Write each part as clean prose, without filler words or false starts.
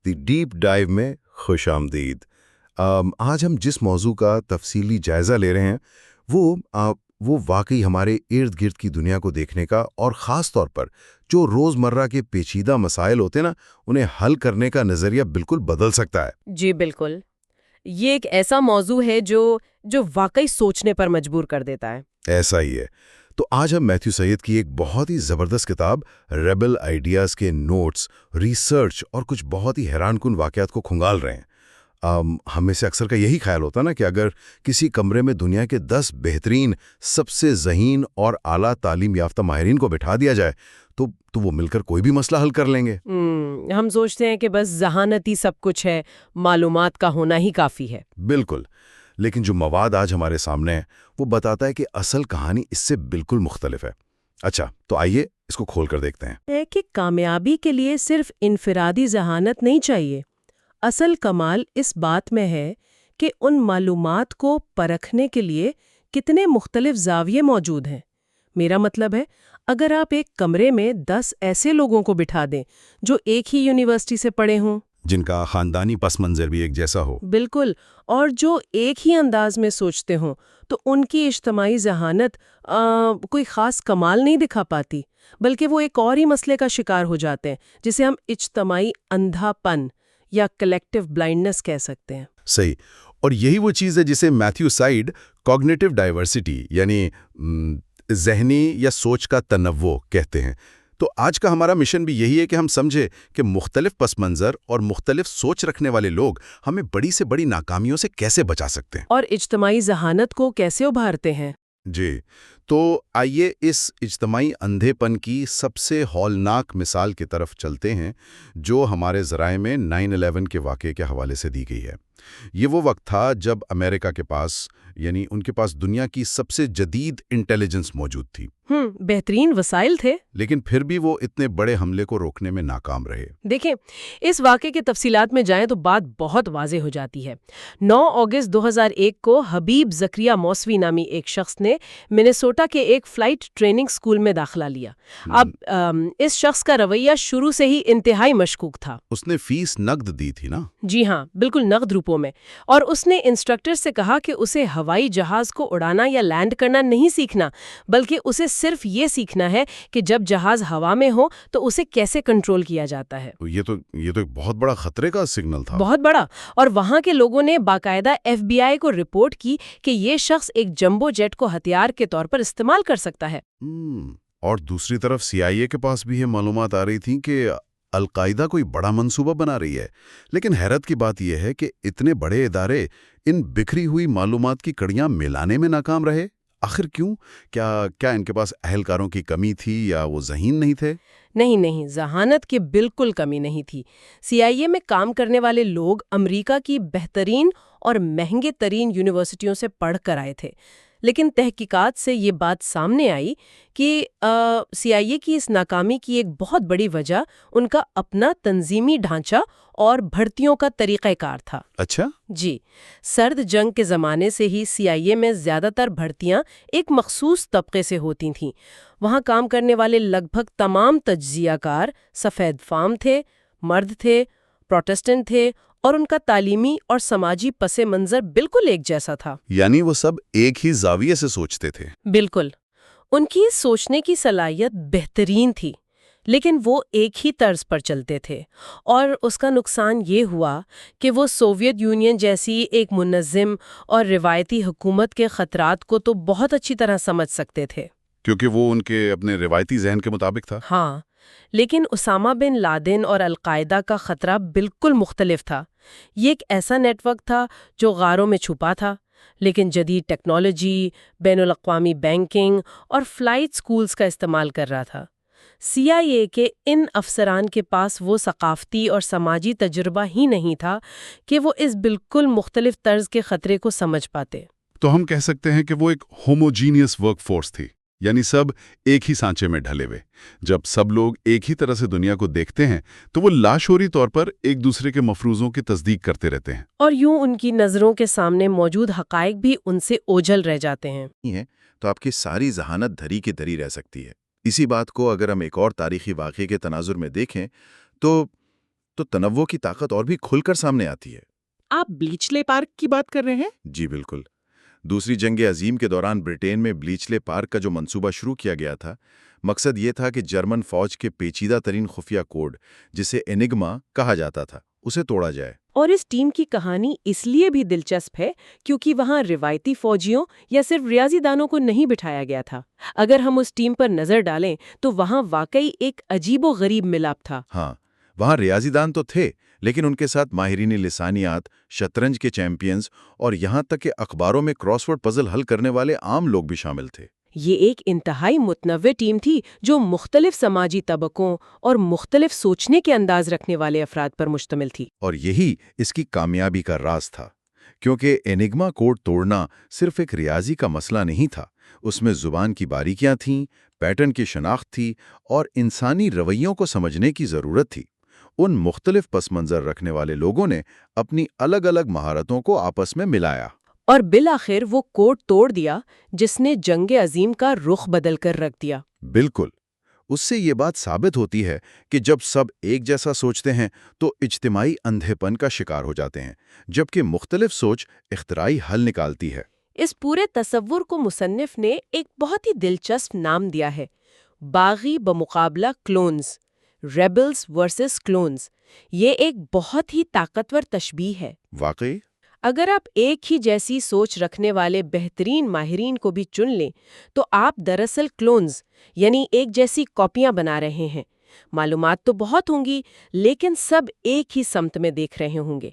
دی deep dive میں خوش آمدید۔ آج ہم جس موضوع کا تفصیلی جائزہ لے رہے ہیں وہ واقعی ہمارے ارد گرد کی دنیا کو دیکھنے کا اور خاص طور پر جو روزمرہ کے پیچیدہ مسائل ہوتے ہیں نا انہیں حل کرنے کا نظریہ بالکل بدل سکتا ہے۔ جی بالکل، یہ ایک ایسا موضوع ہے جو واقعی سوچنے پر مجبور کر دیتا ہے۔ ایسا ہی ہے۔ تو آج ہم میتھیو سید کی ایک بہت ہی زبردست کتاب ریبل آئیڈیاز کے نوٹس، ریسرچ اور کچھ بہت ہی حیران کن واقعات کو کھنگال رہے ہیں۔ ہم میں سے اکثر کا یہی خیال ہوتا نا کہ اگر کسی کمرے میں دنیا کے 10 بہترین، سب سے ذہین اور اعلیٰ تعلیم یافتہ ماہرین کو بٹھا دیا جائے تو وہ مل کر کوئی بھی مسئلہ حل کر لیں گے۔ ہم سوچتے ہیں کہ بس ذہانت ہی سب کچھ ہے، معلومات کا ہونا ہی کافی ہے۔ بالکل، لیکن جو مواد آج ہمارے سامنے ہے وہ بتاتا ہے کہ اصل کہانی اس سے بالکل مختلف ہے۔ اچھا، تو آئیے اس کو کھول کر دیکھتے ہیں۔ ہے کہ کامیابی کے لیے صرف انفرادی ذہانت نہیں چاہیے۔ اصل کمال اس بات میں ہے کہ ان معلومات کو پرکھنے کے لیے کتنے مختلف زاویے موجود ہیں۔ میرا مطلب ہے، اگر آپ ایک کمرے میں 10 ایسے لوگوں کو بٹھا دیں جو ایک ہی یونیورسٹی سے پڑھے ہوں، جن کا خاندانی پس منظر بھی ایک جیسا ہو، بالکل، اور جو ایک ہی انداز میں سوچتے ہوں، تو ان کی اجتماعی ذہانت کوئی خاص کمال نہیں دکھا پاتی، بلکہ وہ ایک اور ہی مسئلے کا شکار ہو جاتے ہیں جسے ہم اجتماعی اندھا پن یا کلیکٹیو بلائنڈنس کہہ سکتے ہیں۔ صحیح، اور یہی وہ چیز ہے جسے میتھیو سائیڈ کوگنیٹو ڈائیورسٹی یعنی ذہنی یا سوچ کا تنوع کہتے ہیں۔ تو آج کا ہمارا مشن بھی یہی ہے کہ ہم سمجھے کہ مختلف پس منظر اور مختلف سوچ رکھنے والے لوگ ہمیں بڑی سے بڑی ناکامیوں سے کیسے بچا سکتے ہیں اور اجتماعی ذہانت کو کیسے ابھارتے ہیں۔ جی، تو آئیے اس اجتماعی اندھے پن کی سب سے ہولناک مثال کی طرف چلتے ہیں جو ہمارے ذرائع میں 9/11 کے واقعے کے حوالے سے دی گئی ہے۔ یہ وہ وقت تھا جب امریکہ کے پاس ان کے پاس دنیا کی سب سے جدید انٹیلیجنس موجود تھی۔ بہترین وسائل تھے، لیکن پھر بھی وہ اتنے بڑے حملے کو روکنے میں ناکام رہے۔ دیکھیں، اس واقعے کے تفصیلات میں جائیں تو بات بہت واضح ہو جاتی ہے۔ 9 اگست 2001 کو حبیب زکریا موسوی نامی ایک شخص نے منیسوٹا کے ایک فلائٹ ٹریننگ سکول میں داخلہ لیا۔ اب اس شخص کا رویہ شروع سے ہی انتہائی مشکوک تھا۔ اس نے فیس نقد دی تھی نا؟ جی ہاں، بالکل نقد روپوں میں، اور اس نے انسٹرکٹر سے کہا کہ اسے ہوائی جہاز کو اڑانا یا لینڈ کرنا نہیں سیکھنا، بلکہ اسے صرف یہ سیکھنا ہے کہ جب جہاز ہوا میں ہو تو اسے کیسے کنٹرول کیا جاتا ہے۔ یہ تو ایک بہت بڑا خطرے کا سگنل تھا۔ بہت بڑا، اور وہاں کے لوگوں نے باقاعدہ FBI کو رپورٹ کی کہ یہ شخص ایک جمبو جیٹ کو ہتھیار کے طور پر استعمال کر سکتا ہے۔ اور دوسری طرف CIA کے پاس بھی یہ معلومات آ رہی تھیں کہ القاعدہ کوئی بڑا منصوبہ بنا رہی ہے۔ لیکن حیرت کی بات یہ ہے کہ اتنے بڑے ادارے ان بکھری ہوئی معلومات کی کڑیاں ملانے میں ناکام رہے۔ آخر کیوں؟ کیا ان کے پاس اہلکاروں کی کمی تھی یا وہ ذہین نہیں تھے؟ نہیں، ذہانت کی بالکل کمی نہیں تھی۔ CIA میں کام کرنے والے لوگ امریکہ کی بہترین اور مہنگے ترین یونیورسٹیوں سے پڑھ کر آئے تھے، لیکن تحقیقات سے یہ بات سامنے آئی کہ CIA کی اس ناکامی کی ایک بہت بڑی وجہ ان کا اپنا تنظیمی ڈھانچہ اور بھرتیوں کا طریقہ کار تھا۔ اچھا؟ جی، سرد جنگ کے زمانے سے ہی CIA میں زیادہ تر بھرتیاں ایک مخصوص طبقے سے ہوتی تھیں۔ وہاں کام کرنے والے لگ بھگ تمام تجزیہ کار سفید فام تھے، مرد تھے، پروٹسٹنٹ تھے، اور ان کا تعلیمی اور سماجی پس منظر بالکل ایک جیسا تھا۔ یعنی وہ سب ایک ہی زاویے سے سوچتے تھے۔ بالکل، ان کی سوچنے کی صلاحیت بہترین تھی، لیکن وہ ایک ہی طرز پر چلتے تھے، اور اس کا نقصان یہ ہوا کہ وہ سوویت یونین جیسی ایک منظم اور روایتی حکومت کے خطرات کو تو بہت اچھی طرح سمجھ سکتے تھے، کیونکہ وہ ان کے اپنے روایتی ذہن کے مطابق تھا۔ ہاں، لیکن اسامہ بن لادن اور القاعدہ کا خطرہ بالکل مختلف تھا۔ یہ ایک ایسا نیٹ ورک تھا جو غاروں میں چھپا تھا، لیکن جدید ٹیکنالوجی، بین الاقوامی بینکنگ اور فلائٹ سکولز کا استعمال کر رہا تھا۔ CIA کے ان افسران کے پاس وہ ثقافتی اور سماجی تجربہ ہی نہیں تھا کہ وہ اس بالکل مختلف طرز کے خطرے کو سمجھ پاتے۔ تو ہم کہہ سکتے ہیں کہ وہ ایک ہوموجینیس ورک فورس تھی، یعنی سب ایک ہی سانچے میں ڈھلے ہوئے۔ جب سب لوگ ایک ہی طرح سے دنیا کو دیکھتے ہیں تو وہ لاشعوری طور پر ایک دوسرے کے مفروضوں کی تصدیق کرتے رہتے ہیں، اور یوں ان کی نظروں کے سامنے موجود حقائق بھی ان سے اوجھل رہ جاتے ہیں۔ تو آپ کی ساری ذہانت دھری کی دھری رہ سکتی ہے۔ اسی بات کو اگر ہم ایک اور تاریخی واقعے کے تناظر میں دیکھیں تو تو تنوع کی طاقت اور بھی کھل کر سامنے آتی ہے۔ آپ بلیچلے پارک کی بات کر رہے ہیں؟ جی بالکل۔ دوسری جنگ عظیم کے دوران برطانیہ میں بلیچلے پارک کا جو منصوبہ شروع کیا گیا تھا، مقصد یہ تھا کہ جرمن فوج کے پیچیدہ ترین خفیہ کوڈ، جسے انگما کہا جاتا تھا، اسے توڑا جائے۔ اور اس ٹیم کی کہانی اس لیے بھی دلچسپ ہے کیونکہ وہاں روایتی فوجیوں یا صرف ریاضی دانوں کو نہیں بٹھایا گیا تھا۔ اگر ہم اس ٹیم پر نظر ڈالیں تو وہاں واقعی ایک عجیب و غریب ملاپ تھا۔ ہاں، وہاں ریاضی دان تو تھے، لیکن ان کے ساتھ ماہرین لسانیات، شطرنج کے چیمپئنز اور یہاں تک کہ اخباروں میں کراس ورڈ پزل حل کرنے والے عام لوگ بھی شامل تھے۔ یہ ایک انتہائی متنوع ٹیم تھی جو مختلف سماجی طبقوں اور مختلف سوچنے کے انداز رکھنے والے افراد پر مشتمل تھی۔ اور یہی اس کی کامیابی کا راز تھا، کیونکہ انگما کوڈ توڑنا صرف ایک ریاضی کا مسئلہ نہیں تھا، اس میں زبان کی باریکیاں تھیں، پیٹرن کی شناخت تھی اور انسانی رویوں کو سمجھنے کی ضرورت تھی۔ ان مختلف پس منظر رکھنے والے لوگوں نے اپنی الگ الگ مہارتوں کو آپس میں ملایا۔ اور بالآخر وہ کوڈ توڑ دیا جس نے جنگ عظیم کا رخ بدل کر رکھ دیا۔ بالکل۔ اس سے یہ بات ثابت ہوتی ہے کہ جب سب ایک جیسا سوچتے ہیں تو اجتماعی اندھے پن کا شکار ہو جاتے ہیں، جبکہ مختلف سوچ اختراعی حل نکالتی ہے۔ اس پورے تصور کو مصنف نے ایک بہت ہی دلچسپ نام دیا ہے، باغی بمقابلہ کلونز، ریبلز ورسز کلونز۔ یہ ایک بہت ہی طاقتور تشبیہ ہے۔ واقعی؟ اگر آپ ایک ہی جیسی سوچ رکھنے والے بہترین ماہرین کو بھی چن لیں تو آپ دراصل کلونز یعنی ایک جیسی کاپیاں بنا رہے ہیں۔ معلومات تو بہت ہوں گی لیکن سب ایک ہی سمت میں دیکھ رہے ہوں گے۔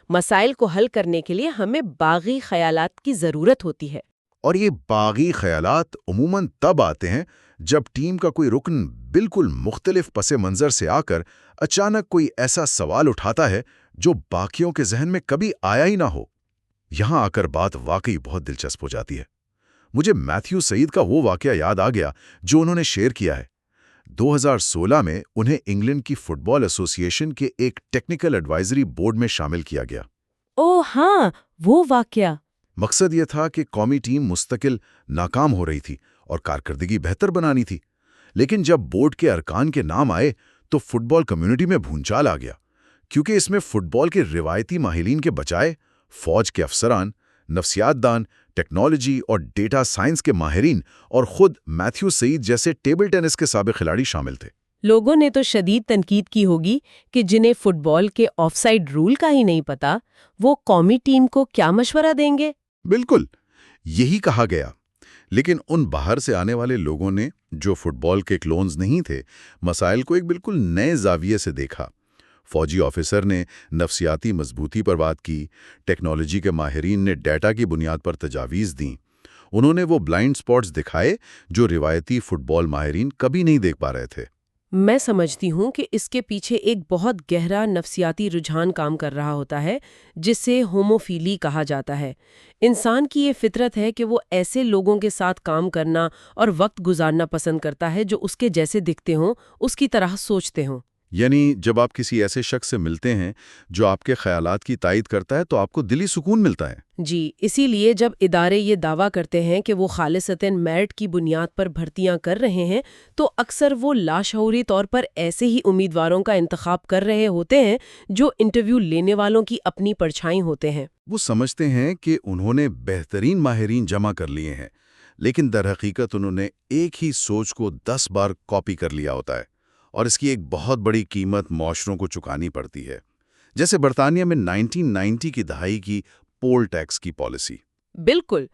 مسائل کو حل کرنے کے لیے ہمیں باغی خیالات کی ضرورت ہوتی ہے۔ اور یہ باغی خیالات عموماً تب آتے ہیں جب ٹیم کا کوئی رکن بالکل مختلف پس منظر سے آ کر اچانک کوئی ایسا سوال اٹھاتا ہے جو باقیوں کے ذہن میں کبھی آیا ہی نہ ہو۔ یہاں آ کر بات واقعی بہت دلچسپ ہو جاتی ہے۔ مجھے میتھیو سعید کا وہ واقعہ یاد آ گیا جو انہوں نے شیئر کیا ہے۔ 2016 میں انہیں انگلینڈ کی فٹ بال ایسوسی ایشن کے ایک ٹیکنیکل ایڈوائزری بورڈ میں شامل کیا گیا۔ اوہ ہاں، وہ واقعہ۔ مقصد یہ تھا کہ قومی ٹیم مستقل ناکام ہو رہی تھی اور کارکردگی بہتر بنانی تھی، لیکن جب بورڈ کے ارکان کے نام آئے تو فٹ بال کمیونٹی میں بھونچال آ گیا، کیونکہ اس میں فٹ بال کے روایتی ماہرین کے بجائے فوج کے افسران، نفسیات دان، ٹیکنالوجی اور ڈیٹا سائنس کے ماہرین اور خود میتھیو سعید جیسے ٹیبل ٹینس کے سابق کھلاڑی شامل تھے۔ لوگوں نے تو شدید تنقید کی ہوگی کہ جنہیں فٹ بال کے آف سائیڈ رول کا ہی نہیں پتا، وہ قومی ٹیم کو کیا مشورہ دیں گے؟ بالکل یہی کہا گیا، لیکن ان باہر سے آنے والے لوگوں نے جو فٹ بال کے کلونز نہیں تھے، مسائل کو ایک بالکل نئے زاویے سے دیکھا۔ فوجی آفیسر نے نفسیاتی مضبوطی پر بات کی، ٹیکنالوجی کے ماہرین نے ڈیٹا کی بنیاد پر تجاویز دیں۔ انہوں نے وہ بلائنڈ سپاٹس دکھائے جو روایتی فٹ بال ماہرین کبھی نہیں دیکھ پا رہے تھے۔ میں سمجھتی ہوں کہ اس کے پیچھے ایک بہت گہرا نفسیاتی رجحان کام کر رہا ہوتا ہے جسے ہوموفیلی کہا جاتا ہے۔ انسان کی یہ فطرت ہے کہ وہ ایسے لوگوں کے ساتھ کام کرنا اور وقت گزارنا پسند کرتا ہے جو اس کے جیسے دکھتے ہوں، اس کی طرح سوچتے ہوں۔ یعنی جب آپ کسی ایسے شخص سے ملتے ہیں جو آپ کے خیالات کی تائید کرتا ہے تو آپ کو دلی سکون ملتا ہے۔ جی، اسی لیے جب ادارے یہ دعویٰ کرتے ہیں کہ وہ خالصتاً میرٹ کی بنیاد پر بھرتیاں کر رہے ہیں تو اکثر وہ لاشعوری طور پر ایسے ہی امیدواروں کا انتخاب کر رہے ہوتے ہیں جو انٹرویو لینے والوں کی اپنی پرچھائی ہوتے ہیں۔ وہ سمجھتے ہیں کہ انہوں نے بہترین ماہرین جمع کر لیے ہیں، لیکن در حقیقت انہوں نے ایک ہی سوچ کو 10 بار کاپی کر لیا ہوتا ہے، اور اس کی ایک بہت بڑی قیمت معاشروں کو چکانی پڑتی ہے، جیسے برطانیہ میں 1990 کی دہائی کی پول ٹیکس کی پالیسی۔ بالکل،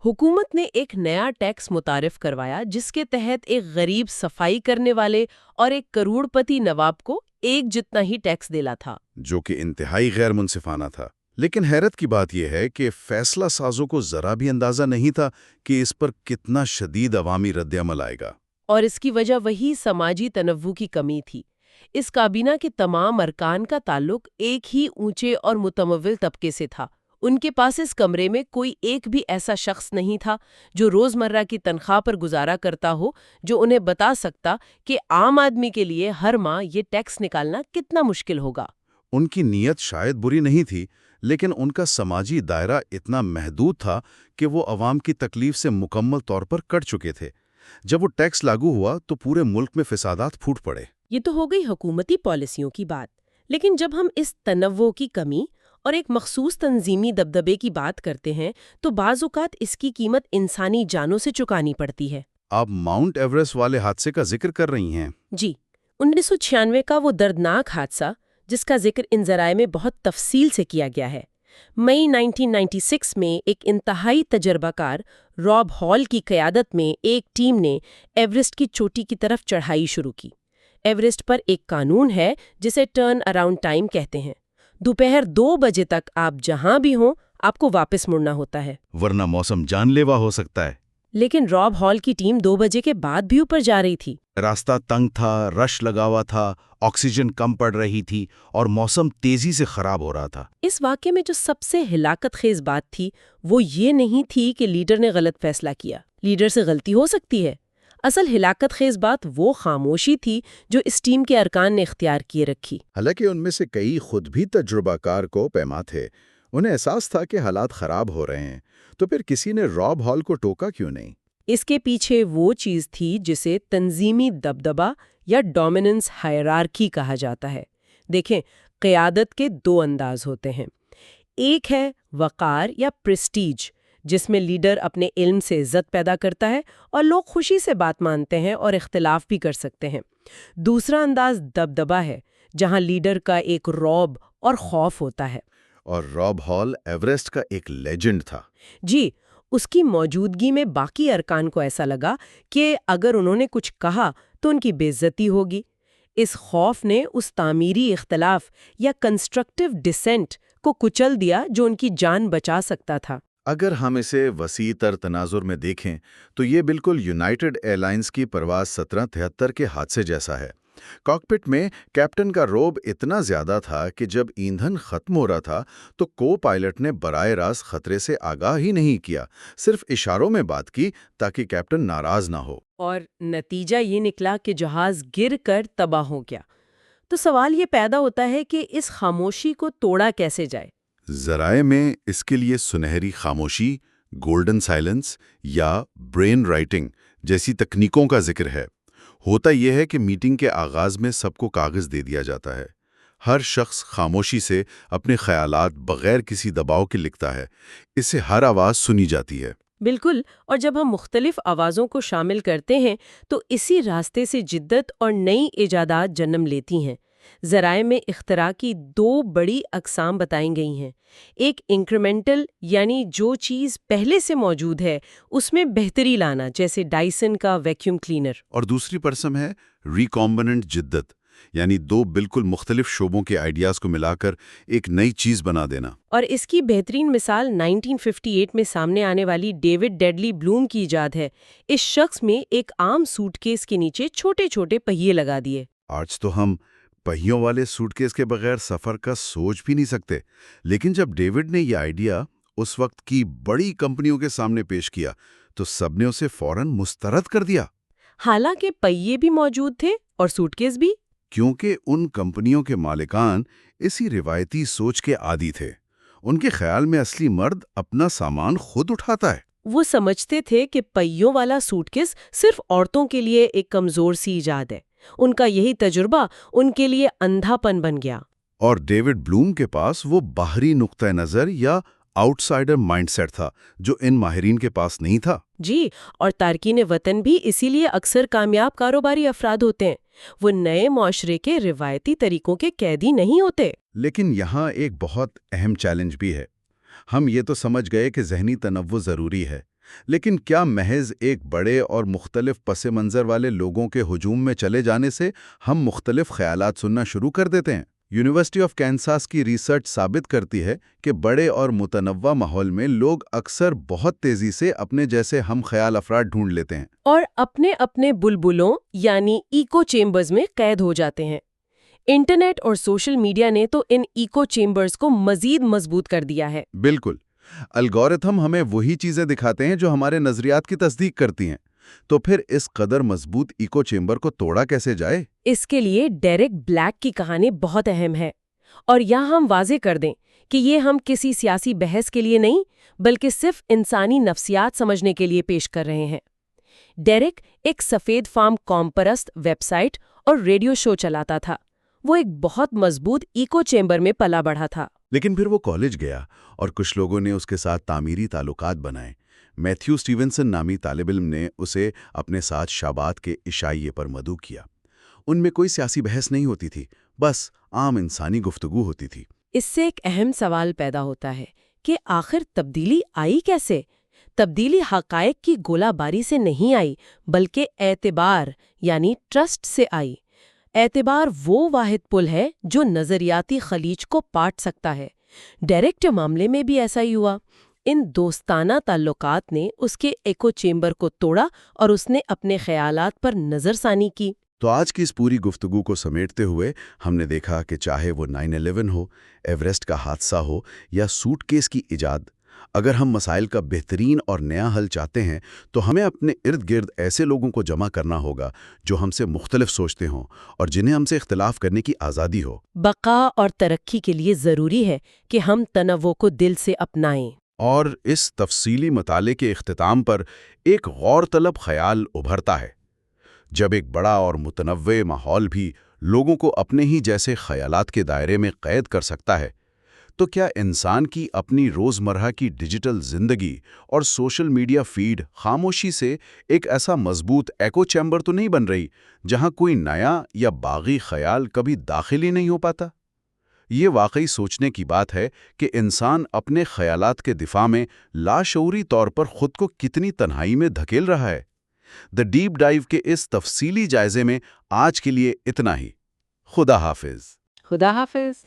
حکومت نے ایک نیا ٹیکس متعارف کروایا جس کے تحت ایک غریب صفائی کرنے والے اور ایک کروڑ پتی نواب کو ایک جتنا ہی ٹیکس دینا تھا، جو کہ انتہائی غیر منصفانہ تھا۔ لیکن حیرت کی بات یہ ہے کہ فیصلہ سازوں کو ذرا بھی اندازہ نہیں تھا کہ اس پر کتنا شدید عوامی رد عمل آئے گا۔ اور اس کی وجہ وہی سماجی تنوع کی کمی تھی۔ اس کابینہ کے تمام ارکان کا تعلق ایک ہی اونچے اور متمول طبقے سے تھا۔ ان کے پاس اس کمرے میں کوئی ایک بھی ایسا شخص نہیں تھا جو روزمرہ کی تنخواہ پر گزارا کرتا ہو جو انہیں بتا سکتا کہ عام آدمی کے لیے ہر ماہ یہ ٹیکس نکالنا کتنا مشکل ہوگا۔ ان کی نیت شاید بری نہیں تھی، لیکن ان کا سماجی دائرہ اتنا محدود تھا کہ وہ عوام کی تکلیف سے مکمل طور پر کٹ چکے تھے۔ جب وہ ٹیکس لاگو ہوا تو پورے ملک میں فسادات پھوٹ پڑے۔ یہ تو ہو گئی حکومتی پالیسیوں کی بات، لیکن جب ہم اس تنوع کی کمی اور ایک مخصوص تنظیمی دبدبے کی بات کرتے ہیں تو بعض اوقات اس کی قیمت انسانی جانوں سے چکانی پڑتی ہے۔ آپ ماؤنٹ ایوریسٹ والے حادثے کا ذکر کر رہی ہیں؟ جی، 1996 کا وہ دردناک حادثہ جس کا ذکر ان ذرائع میں بہت تفصیل سے کیا گیا ہے۔ مئی 1996 میں ایک انتہائی تجربہ کار راب ہال کی قیادت میں ایک ٹیم نے ایورسٹ کی چوٹی کی طرف چڑھائی شروع کی۔ ایورسٹ پر ایک قانون ہے جسے ٹرن اراؤنڈ ٹائم کہتے ہیں۔ دوپہر 2 بجے تک آپ جہاں بھی ہوں آپ کو واپس مڑنا ہوتا ہے، ورنہ موسم جان لیوا ہو سکتا ہے۔ لیکن راب ہال کی ٹیم 2 بجے کے بعد بھی اوپر جا رہی تھی۔ راستہ تنگ تھا، رش لگا ہوا تھا، آکسیجن کم پڑ رہی تھی اور موسم تیزی سے خراب ہو رہا تھا۔ اس واقعے میں جو سب سے ہلاکت خیز بات تھی وہ یہ نہیں تھی کہ لیڈر نے غلط فیصلہ کیا۔ لیڈر سے غلطی ہو سکتی ہے۔ اصل ہلاکت خیز بات وہ خاموشی تھی جو اس ٹیم کے ارکان نے اختیار کیے رکھی۔ حالانکہ ان میں سے کئی خود بھی تجربہ کار کو پیما تھے، انہیں احساس تھا کہ حالات خراب ہو رہے ہیں، تو پھر کسی نے راب ہال کو ٹوکا کیوں نہیں؟ اس کے پیچھے وہ چیز تھی جسے تنظیمی دبدبا یا ڈومیننس ہائرارکی کہا جاتا ہے۔ دیکھیں، قیادت کے 2 انداز ہوتے ہیں۔ ایک ہے وقار یا پریسٹیج، جس میں لیڈر اپنے علم سے عزت پیدا کرتا ہے اور لوگ خوشی سے بات مانتے ہیں اور اختلاف بھی کر سکتے ہیں۔ دوسرا انداز دبدبا ہے، جہاں لیڈر کا ایک رعب اور خوف ہوتا ہے۔ اور راب ہال ایوریسٹ کا ایک لیجنڈ تھا۔ جی، اس کی موجودگی میں باقی ارکان کو ایسا لگا کہ اگر انہوں نے کچھ کہا تو ان کی بے عزتی ہوگی۔ اس خوف نے اس تعمیری اختلاف یا کنسٹرکٹیو ڈسینٹ کو کچل دیا جو ان کی جان بچا سکتا تھا۔ اگر ہم اسے وسیع تر تناظر میں دیکھیں تو یہ بالکل یونائیٹڈ ایئر لائنز کی پرواز 1773 کے حادثے جیسا ہے۔ کاکپٹ میں کیپٹن کا روب اتنا زیادہ تھا کہ جب ایندھن ختم ہو رہا تھا تو کو پائلٹ نے براہ راست خطرے سے آگاہ ہی نہیں کیا، صرف اشاروں میں بات کی تاکہ کیپٹن ناراض نہ ہو۔ اور نتیجہ یہ نکلا کہ جہاز گر کر تباہ ہو گیا۔ تو سوال یہ پیدا ہوتا ہے کہ اس خاموشی کو توڑا کیسے جائے؟ ذرائع میں اس کے لیے سنہری خاموشی، گولڈن سائلنس یا برین رائٹنگ جیسی تکنیکوں کا ذکر ہے۔ ہوتا یہ ہے کہ میٹنگ کے آغاز میں سب کو کاغذ دے دیا جاتا ہے۔ ہر شخص خاموشی سے اپنے خیالات بغیر کسی دباؤ کے لکھتا ہے۔ اس سے ہر آواز سنی جاتی ہے۔ بالکل، اور جب ہم مختلف آوازوں کو شامل کرتے ہیں تو اسی راستے سے جدت اور نئی ایجادات جنم لیتی ہیں۔ ذرائع میں اختراع کی 2 بڑی اقسام بتائی گئی ہیں۔ ایک انکریمنٹل، یعنی جو چیز پہلے سے موجود ہے اس میں بہتری لانا، جیسے ڈائسن کا ویکیوم کلینر۔ اور دوسری پرسم ہے ریکمبیننٹ جدت، یعنی 2 بالکل مختلف شعبوں کے آئیڈیاز کو ملا کر ایک نئی چیز بنا دینا۔ اور اس کی بہترین مثال 1958 میں سامنے آنے والی ڈیوڈ ڈیڈلی بلوم کی ایجاد ہے۔ اس شخص میں ایک عام سوٹ کیس کے نیچے چھوٹے چھوٹے پہیے لگا دیے۔ آج تو ہم پہیوں والے سوٹ کیس کے بغیر سفر کا سوچ بھی نہیں سکتے، لیکن جب ڈیوڈ نے یہ آئیڈیا اس وقت کی بڑی کمپنیوں کے سامنے پیش کیا تو سب نے اسے فوراً مسترد کر دیا۔ حالانکہ پہیے بھی موجود تھے اور سوٹ کیس بھی، کیونکہ ان کمپنیوں کے مالکان اسی روایتی سوچ کے عادی تھے۔ ان کے خیال میں اصلی مرد اپنا سامان خود اٹھاتا ہے۔ وہ سمجھتے تھے کہ پہیوں والا سوٹ کیس صرف عورتوں کے لیے ایک کمزور سی ایجاد ہے۔ ان کا یہی تجربہ ان کے لیے اندھا پن بن گیا۔ اور ڈیوڈ بلوم کے پاس وہ باہری نقطہ نظر یا آؤٹ سائڈر مائنڈ سیٹ تھا جو ان ماہرین کے پاس نہیں تھا۔ جی، اور تارکین وطن بھی اسی لیے اکثر کامیاب کاروباری افراد ہوتے ہیں۔ وہ نئے معاشرے کے روایتی طریقوں کے قیدی نہیں ہوتے۔ لیکن یہاں ایک بہت اہم چیلنج بھی ہے۔ ہم یہ تو سمجھ گئے کہ ذہنی تنوع ضروری ہے، لیکن کیا محض ایک بڑے اور مختلف پس منظر والے لوگوں کے ہجوم میں چلے جانے سے ہم مختلف خیالات سننا شروع کر دیتے ہیں؟ یونیورسٹی آف کینساس کی ریسرچ ثابت کرتی ہے کہ بڑے اور متنوع ماحول میں لوگ اکثر بہت تیزی سے اپنے جیسے ہم خیال افراد ڈھونڈ لیتے ہیں اور اپنے اپنے بلبلوں یعنی ایکو چیمبرز میں قید ہو جاتے ہیں۔ انٹرنیٹ اور سوشل میڈیا نے تو ان ایکو چیمبرز کو مزید مضبوط کر دیا ہے۔ بالکل، الگورتھم ہمیں وہی چیزیں دکھاتے ہیں جو ہمارے نظریات کی تصدیق کرتی ہیں۔ تو پھر اس قدر مضبوط ایکو چیمبر کو توڑا کیسے جائے؟ اس کے لیے ڈیرک بلیک کی کہانی بہت اہم ہے، اور یہاں ہم واضح کر دیں کہ یہ ہم کسی سیاسی بحث کے لیے نہیں بلکہ صرف انسانی نفسیات سمجھنے کے لیے پیش کر رہے ہیں۔ ڈیرک ایک سفید فام قوم پرست ویب سائٹ اور ریڈیو شو چلاتا تھا۔ وہ ایک بہت مضبوط ایکو چیمبر میں پلا بڑھا تھا۔ لیکن پھر وہ کالج گیا اور کچھ لوگوں نے اس کے ساتھ تعمیری تعلقات بنائے۔ میتھیو سٹیونسن نامی طالب علم نے اسے اپنے ساتھ شابات کے عشائیے پر مدعو کیا۔ ان میں کوئی سیاسی بحث نہیں ہوتی تھی، بس عام انسانی گفتگو ہوتی تھی۔ اس سے ایک اہم سوال پیدا ہوتا ہے کہ آخر تبدیلی آئی کیسے؟ تبدیلی حقائق کی گولہ باری سے نہیں آئی، بلکہ اعتبار یعنی ٹرسٹ سے آئی۔ اعتبار وہ واحد پل ہے جو نظریاتی خلیج کو پاٹ سکتا ہے۔ ڈائریکٹ معاملے میں بھی ایسا ہی ہوا۔ ان دوستانہ تعلقات نے اس کے ایکو چیمبر کو توڑا اور اس نے اپنے خیالات پر نظر ثانی کی۔ تو آج کی اس پوری گفتگو کو سمیٹتے ہوئے ہم نے دیکھا کہ چاہے وہ 9/11 ہو، ایوریسٹ کا حادثہ ہو یا سوٹ کیس کی ایجاد، اگر ہم مسائل کا بہترین اور نیا حل چاہتے ہیں تو ہمیں اپنے ارد گرد ایسے لوگوں کو جمع کرنا ہوگا جو ہم سے مختلف سوچتے ہوں اور جنہیں ہم سے اختلاف کرنے کی آزادی ہو۔ بقا اور ترقی کے لیے ضروری ہے کہ ہم تنوع کو دل سے اپنائیں۔ اور اس تفصیلی مطالعے کے اختتام پر ایک غور طلب خیال ابھرتا ہے۔ جب ایک بڑا اور متنوع ماحول بھی لوگوں کو اپنے ہی جیسے خیالات کے دائرے میں قید کر سکتا ہے، تو کیا انسان کی اپنی روزمرہ کی ڈیجیٹل زندگی اور سوشل میڈیا فیڈ خاموشی سے ایک ایسا مضبوط ایکو چیمبر تو نہیں بن رہی جہاں کوئی نیا یا باغی خیال کبھی داخل ہی نہیں ہو پاتا؟ یہ واقعی سوچنے کی بات ہے کہ انسان اپنے خیالات کے دفاع میں لاشعوری طور پر خود کو کتنی تنہائی میں دھکیل رہا ہے۔ دی ڈیپ ڈائیو کے اس تفصیلی جائزے میں آج کے لیے اتنا ہی۔ خدا حافظ۔ خدا حافظ۔